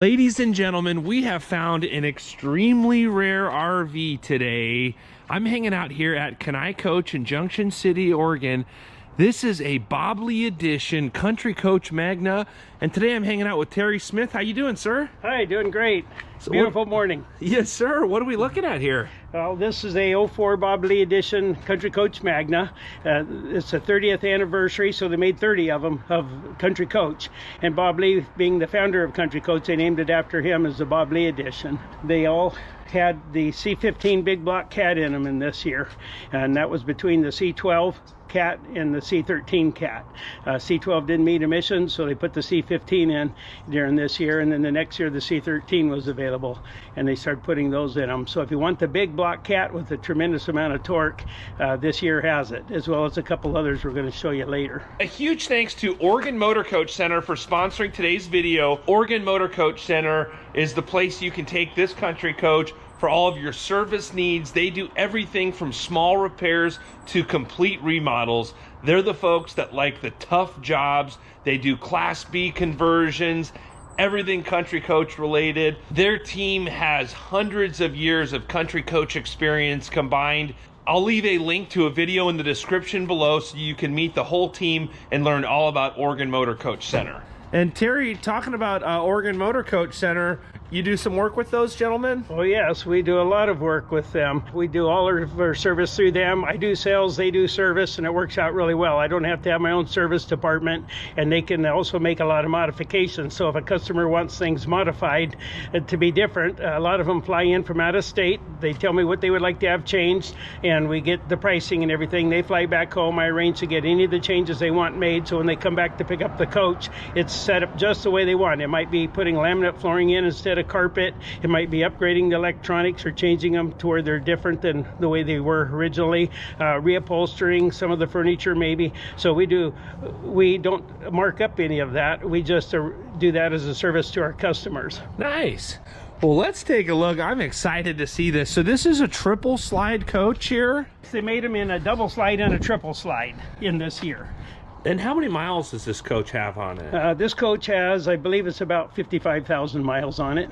Ladies and gentlemen, we have found an extremely rare RV today. I'm hanging out here at Chalet Coach in Junction City, Oregon. This is a Bobley edition Country Coach Magna, and today I'm hanging out with Terry Smith. How you doing, sir? Hi, doing great. So Beautiful morning. Yes, sir. What are we looking at here? Well, this is a '04 Bobley edition Country Coach Magna. It's the 30th anniversary, so they made 30 of them of Country Coach. And Bobley, being the founder of Country Coach, they named it after him as the Bobley edition. They all had the C15 big block cat in them in this year, and that was between the C12 cat and the C13 cat. C12 didn't meet emissions, so they put the C15 in during this year, and then the next year the C13 was available, and they started putting those in them. So if you want the big block cat with a tremendous amount of torque, this year has it, as well as a couple others we're going to show you later. A huge thanks to Oregon Motor Coach Center for sponsoring today's video. Oregon Motor Coach Center is the place you can take this Country Coach for all of your service needs. They do everything from small repairs to complete remodels. They're the folks that like the tough jobs. They do Class B conversions, everything Country Coach related. Their team has hundreds of years of Country Coach experience combined. I'll leave a link to a video in the description below so you can meet the whole team and learn all about Oregon Motor Coach Center. And Terry, talking about Oregon Motor Coach Center, you do some work with those gentlemen? Oh yes, we do a lot of work with them. We do all of our service through them. I do sales, they do service, and it works out really well. I don't have to have my own service department, and they can also make a lot of modifications. So if a customer wants things modified to be different, a lot of them fly in from out of state. They tell me what they would like to have changed, and we get the pricing and everything. They fly back home. I arrange to get any of the changes they want made, so when they come back to pick up the coach, it's set up just the way they want. It might be putting laminate flooring in instead of carpet. It might be upgrading the electronics or changing them to where they're different than the way they were originally. Reupholstering some of the furniture maybe. So we don't mark up any of that. We just do that as a service to our customers. Nice. Well, let's take a look. I'm excited to see this. So this is a triple slide coach here? They made them in a double slide and a triple slide in this year. And how many miles does this coach have on it? This coach has, I believe it's about 55,000 miles on it.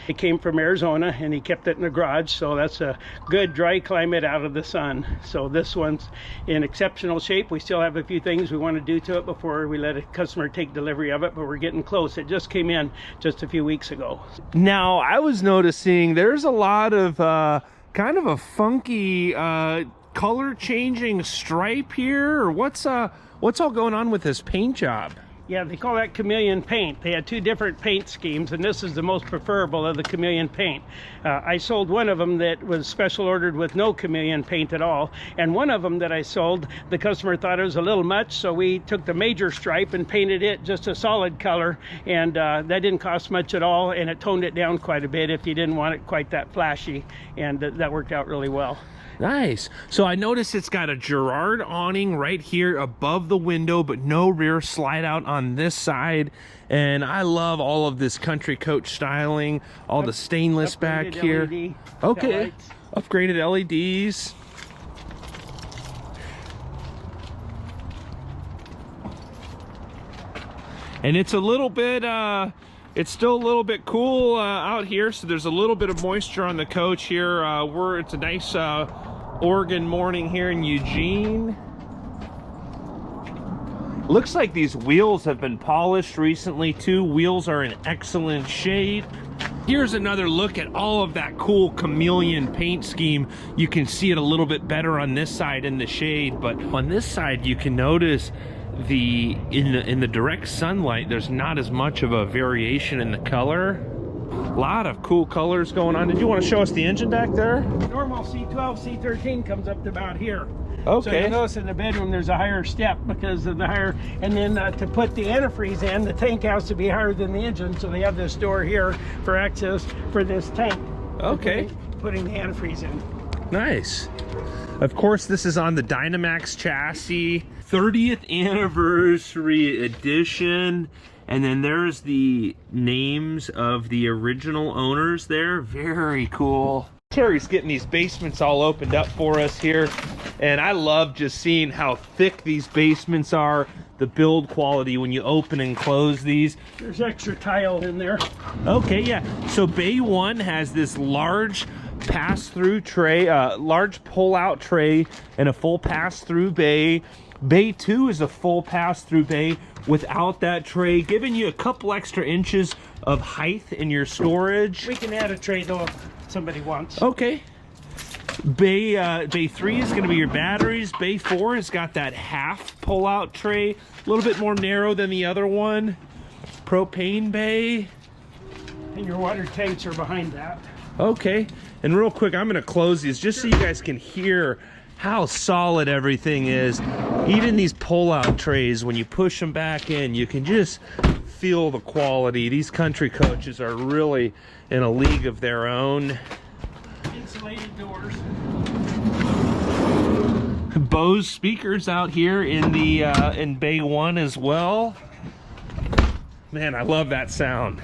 It came from Arizona, and he kept it in the garage, so that's a good dry climate out of the sun. So this one's in exceptional shape. We still have a few things we want to do to it before we let a customer take delivery of it, but we're getting close. It just came in just a few weeks ago. Now, I was noticing there's a lot of kind of a funky color changing stripe here, or what's all going on with this paint job? Yeah, they call that chameleon paint. They had two different paint schemes, and this is the most preferable of the chameleon paint. I sold one of them that was special ordered with no chameleon paint at all, and one of them that I sold, the customer thought it was a little much, so we took the major stripe and painted it just a solid color, and that didn't cost much at all, and it toned it down quite a bit if you didn't want it quite that flashy, and that worked out really well. Nice. So I noticed it's got a Girard awning right here above the window, but no rear slide out on this side. And I love all of this Country Coach styling, all the stainless back here. LED okay. Upgraded LEDs. And it's a little bit, it's still a little bit cool out here, so there's a little bit of moisture on the coach here. It's a nice Oregon morning here in Eugene. Looks like these wheels have been polished recently too. Wheels are in excellent shape. Here's another look at all of that cool chameleon paint scheme. You can see it a little bit better on this side in the shade, but on this side you can notice in the direct sunlight, there's not as much of a variation in the color. A lot of cool colors going on. Did you want to show us the engine back there? Normal C12, C13 comes up to about here. Okay. So you notice in the bedroom there's a higher step because of the higher, and then to put the antifreeze in, the tank has to be higher than the engine, so they have this door here for access for this tank. Okay. Putting the antifreeze in. Nice. Of course, this is on the Dynamax chassis, 30th anniversary edition. And then there's the names of the original owners there. Very cool. Terry's getting these basements all opened up for us here. And I love just seeing how thick these basements are. the build quality when you open and close these. There's extra tile in there. Okay, yeah. So Bay 1 has this large pass-through tray, large pull-out tray, and a full pass-through bay. Bay 2 is a full pass-through bay without that tray, giving you a couple extra inches of height in your storage. We can add a tray though if somebody wants. Okay. Bay 3 is going to be your batteries. Bay 4 has got that half pull-out tray, a little bit more narrow than the other one. Propane bay. And your water tanks are behind that. Okay. And real quick, I'm going to close these just so you guys can hear how solid everything is. Even these pull-out trays, when you push them back in, you can just feel the quality. These country coaches are really in a league of their own. Insulated doors. Bose speakers out here in the in Bay 1 as well. Man, I love that sound.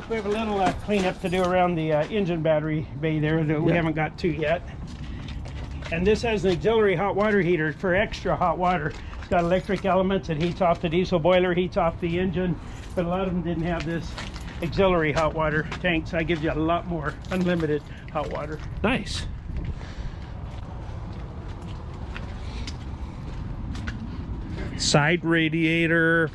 We have a little cleanup to do around the engine battery bay there that we haven't got to yet. And this has an auxiliary hot water heater for extra hot water. It's got electric elements. It heats off the diesel boiler, heats off the engine, but a lot of them didn't have this auxiliary hot water tank, so that gives you a lot more unlimited hot water. Nice. Side radiator.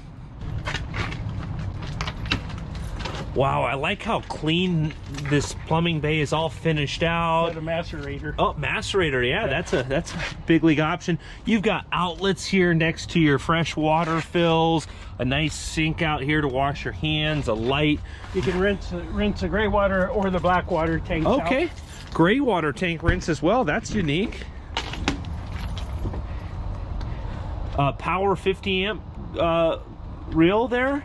Wow, I like how clean this plumbing bay is all finished out. A macerator. Oh, macerator, yeah, that's a big league option. You've got outlets here next to your fresh water fills, a nice sink out here to wash your hands, a light. You can rinse the gray water or the black water tanks out. Okay, gray water tank rinse as well. That's unique. Power 50 amp reel there.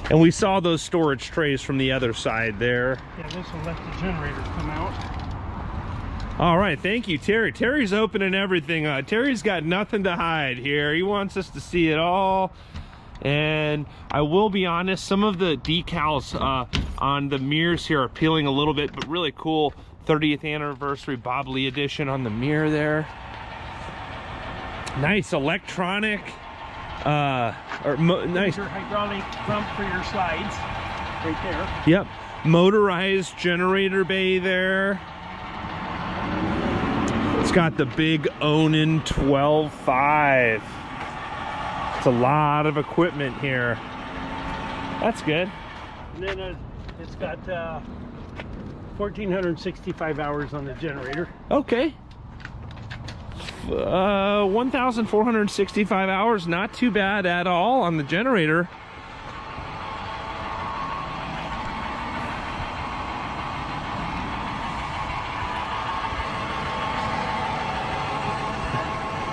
And we saw those storage trays from the other side there. Yeah, this will let the generator come out. All right, thank you, Terry. Terry's opening everything. Terry's got nothing to hide here. He wants us to see it all. And I will be honest, some of the decals on the mirrors here are peeling a little bit, but really cool 30th anniversary Bob Lee edition on the mirror there. Nice electronic, nice your hydraulic pump for your slides, right there. Yep, motorized generator bay there. It's got the big Onan 12.5. It's a lot of equipment here. That's good. And then it's got 1,465 hours on the generator. Okay. 1,465 hours, not too bad at all on the generator.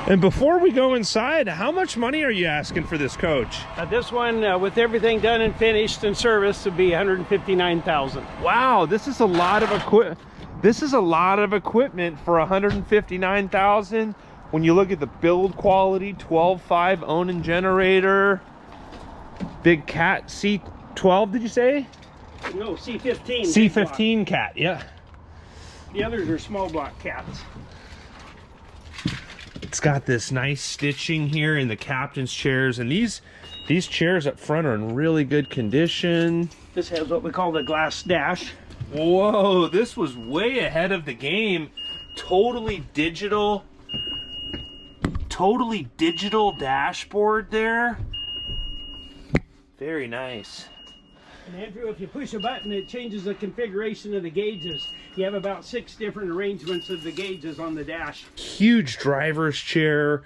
And before we go inside, how much money are you asking for this coach? This one, with everything done and finished and serviced, would be $159,000. Wow, this is a lot of equipment. This is a lot of equipment for $159,000. When you look at the build quality, 12.5 Onan generator, big cat C12. Did you say? No, C15. C15 cat. Yeah. The others are small block cats. It's got this nice stitching here in the captain's chairs, and these chairs up front are in really good condition. This has what we call the glass dash. Whoa, this was way ahead of the game. Totally digital dashboard there. Very nice. And Andrew, if you push a button, it changes the configuration of the gauges. You have about 6 different arrangements of the gauges on the dash. Huge driver's chair,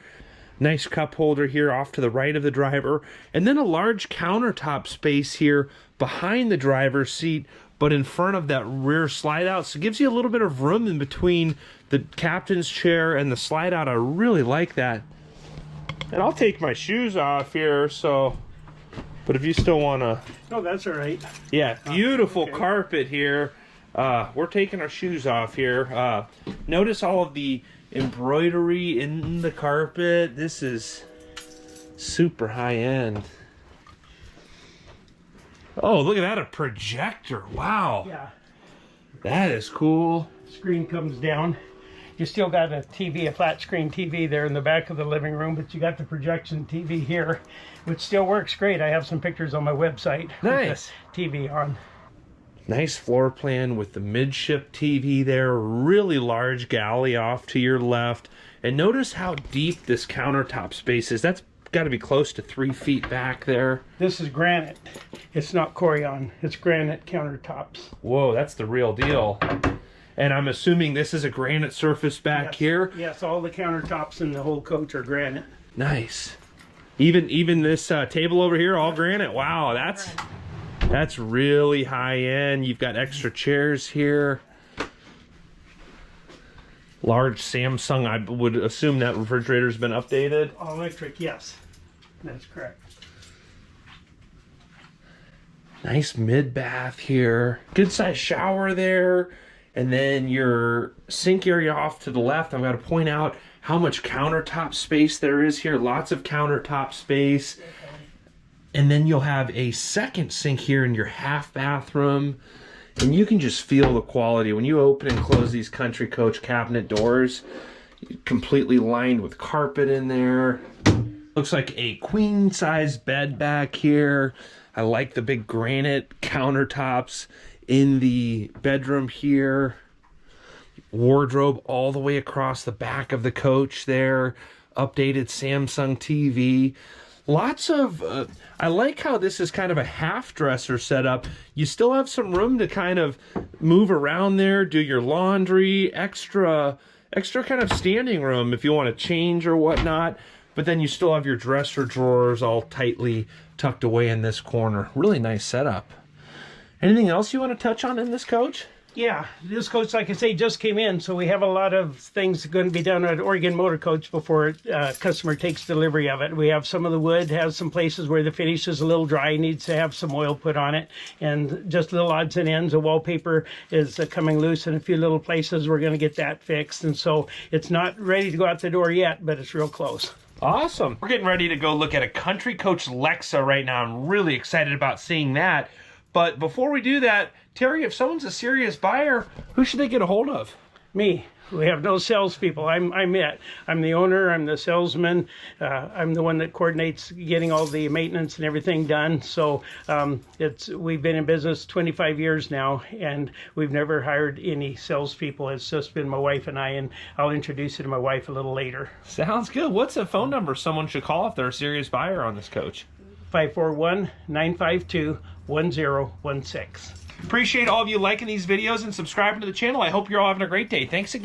nice cup holder here off to the right of the driver, and then a large countertop space here behind the driver's seat, but in front of that rear slide out. So it gives you a little bit of room in between the captain's chair and the slide out. I really like that. And I'll take my shoes off here, so, but if you still want to. Oh, that's all right. Yeah, beautiful okay. Carpet here. We're taking our shoes off here. Notice all of the embroidery in the carpet. This is super high end. Oh, look at that, a projector. Wow. Yeah. That is cool. Screen comes down. You still got a TV, a flat screen TV there in the back of the living room, but you got the projection TV here, which still works great. I have some pictures on my website. Nice. With the TV on. Nice floor plan with the midship TV there. Really large galley off to your left. And notice how deep this countertop space is. That's got to be close to 3 feet back there. This is granite. It's not Corian. It's granite countertops. Whoa, that's the real deal. And I'm assuming this is a granite surface back here? Yes, all the countertops in the whole coach are granite. Nice. Even this table over here, all granite. Wow, that's really high end. You've got extra chairs here. Large Samsung. I would assume that refrigerator's been updated. All electric, yes. That's correct. Nice mid bath here. Good size shower there. And then your sink area off to the left. I've got to point out how much countertop space there is here. Lots of countertop space. And then you'll have a second sink here in your half bathroom. And you can just feel the quality. When you open and close these Country Coach cabinet doors, completely lined with carpet in there. Looks like a queen size bed back here. I like the big granite countertops in the bedroom here. Wardrobe all the way across the back of the coach there. Updated Samsung TV. Lots of, I like how this is kind of a half dresser setup. You still have some room to kind of move around there, do your laundry, extra kind of standing room if you want to change or whatnot. But then you still have your dresser drawers all tightly tucked away in this corner. Really nice setup. Anything else you want to touch on in this coach? Yeah, this coach, like I say, just came in, so we have a lot of things going to be done at Oregon Motor Coach before customer takes delivery of it. We have some of the wood, has some places where the finish is a little dry, needs to have some oil put on it, and just little odds and ends. The wallpaper is coming loose in a few little places. We're going to get that fixed, and so it's not ready to go out the door yet, but it's real close. Awesome. We're getting ready to go look at a Country Coach Lexa right now. I'm really excited about seeing that. But before we do that, Terry, if someone's a serious buyer, who should they get a hold of? Me. We have no salespeople. I'm it. I'm the owner. I'm the salesman. I'm the one that coordinates getting all the maintenance and everything done. So we've been in business 25 years now, and we've never hired any salespeople. It's just been my wife and I, and I'll introduce you to my wife a little later. Sounds good. What's a phone number someone should call if they're a serious buyer on this coach? 541-952-1016. Appreciate all of you liking these videos and subscribing to the channel. I hope you're all having a great day. Thanks again.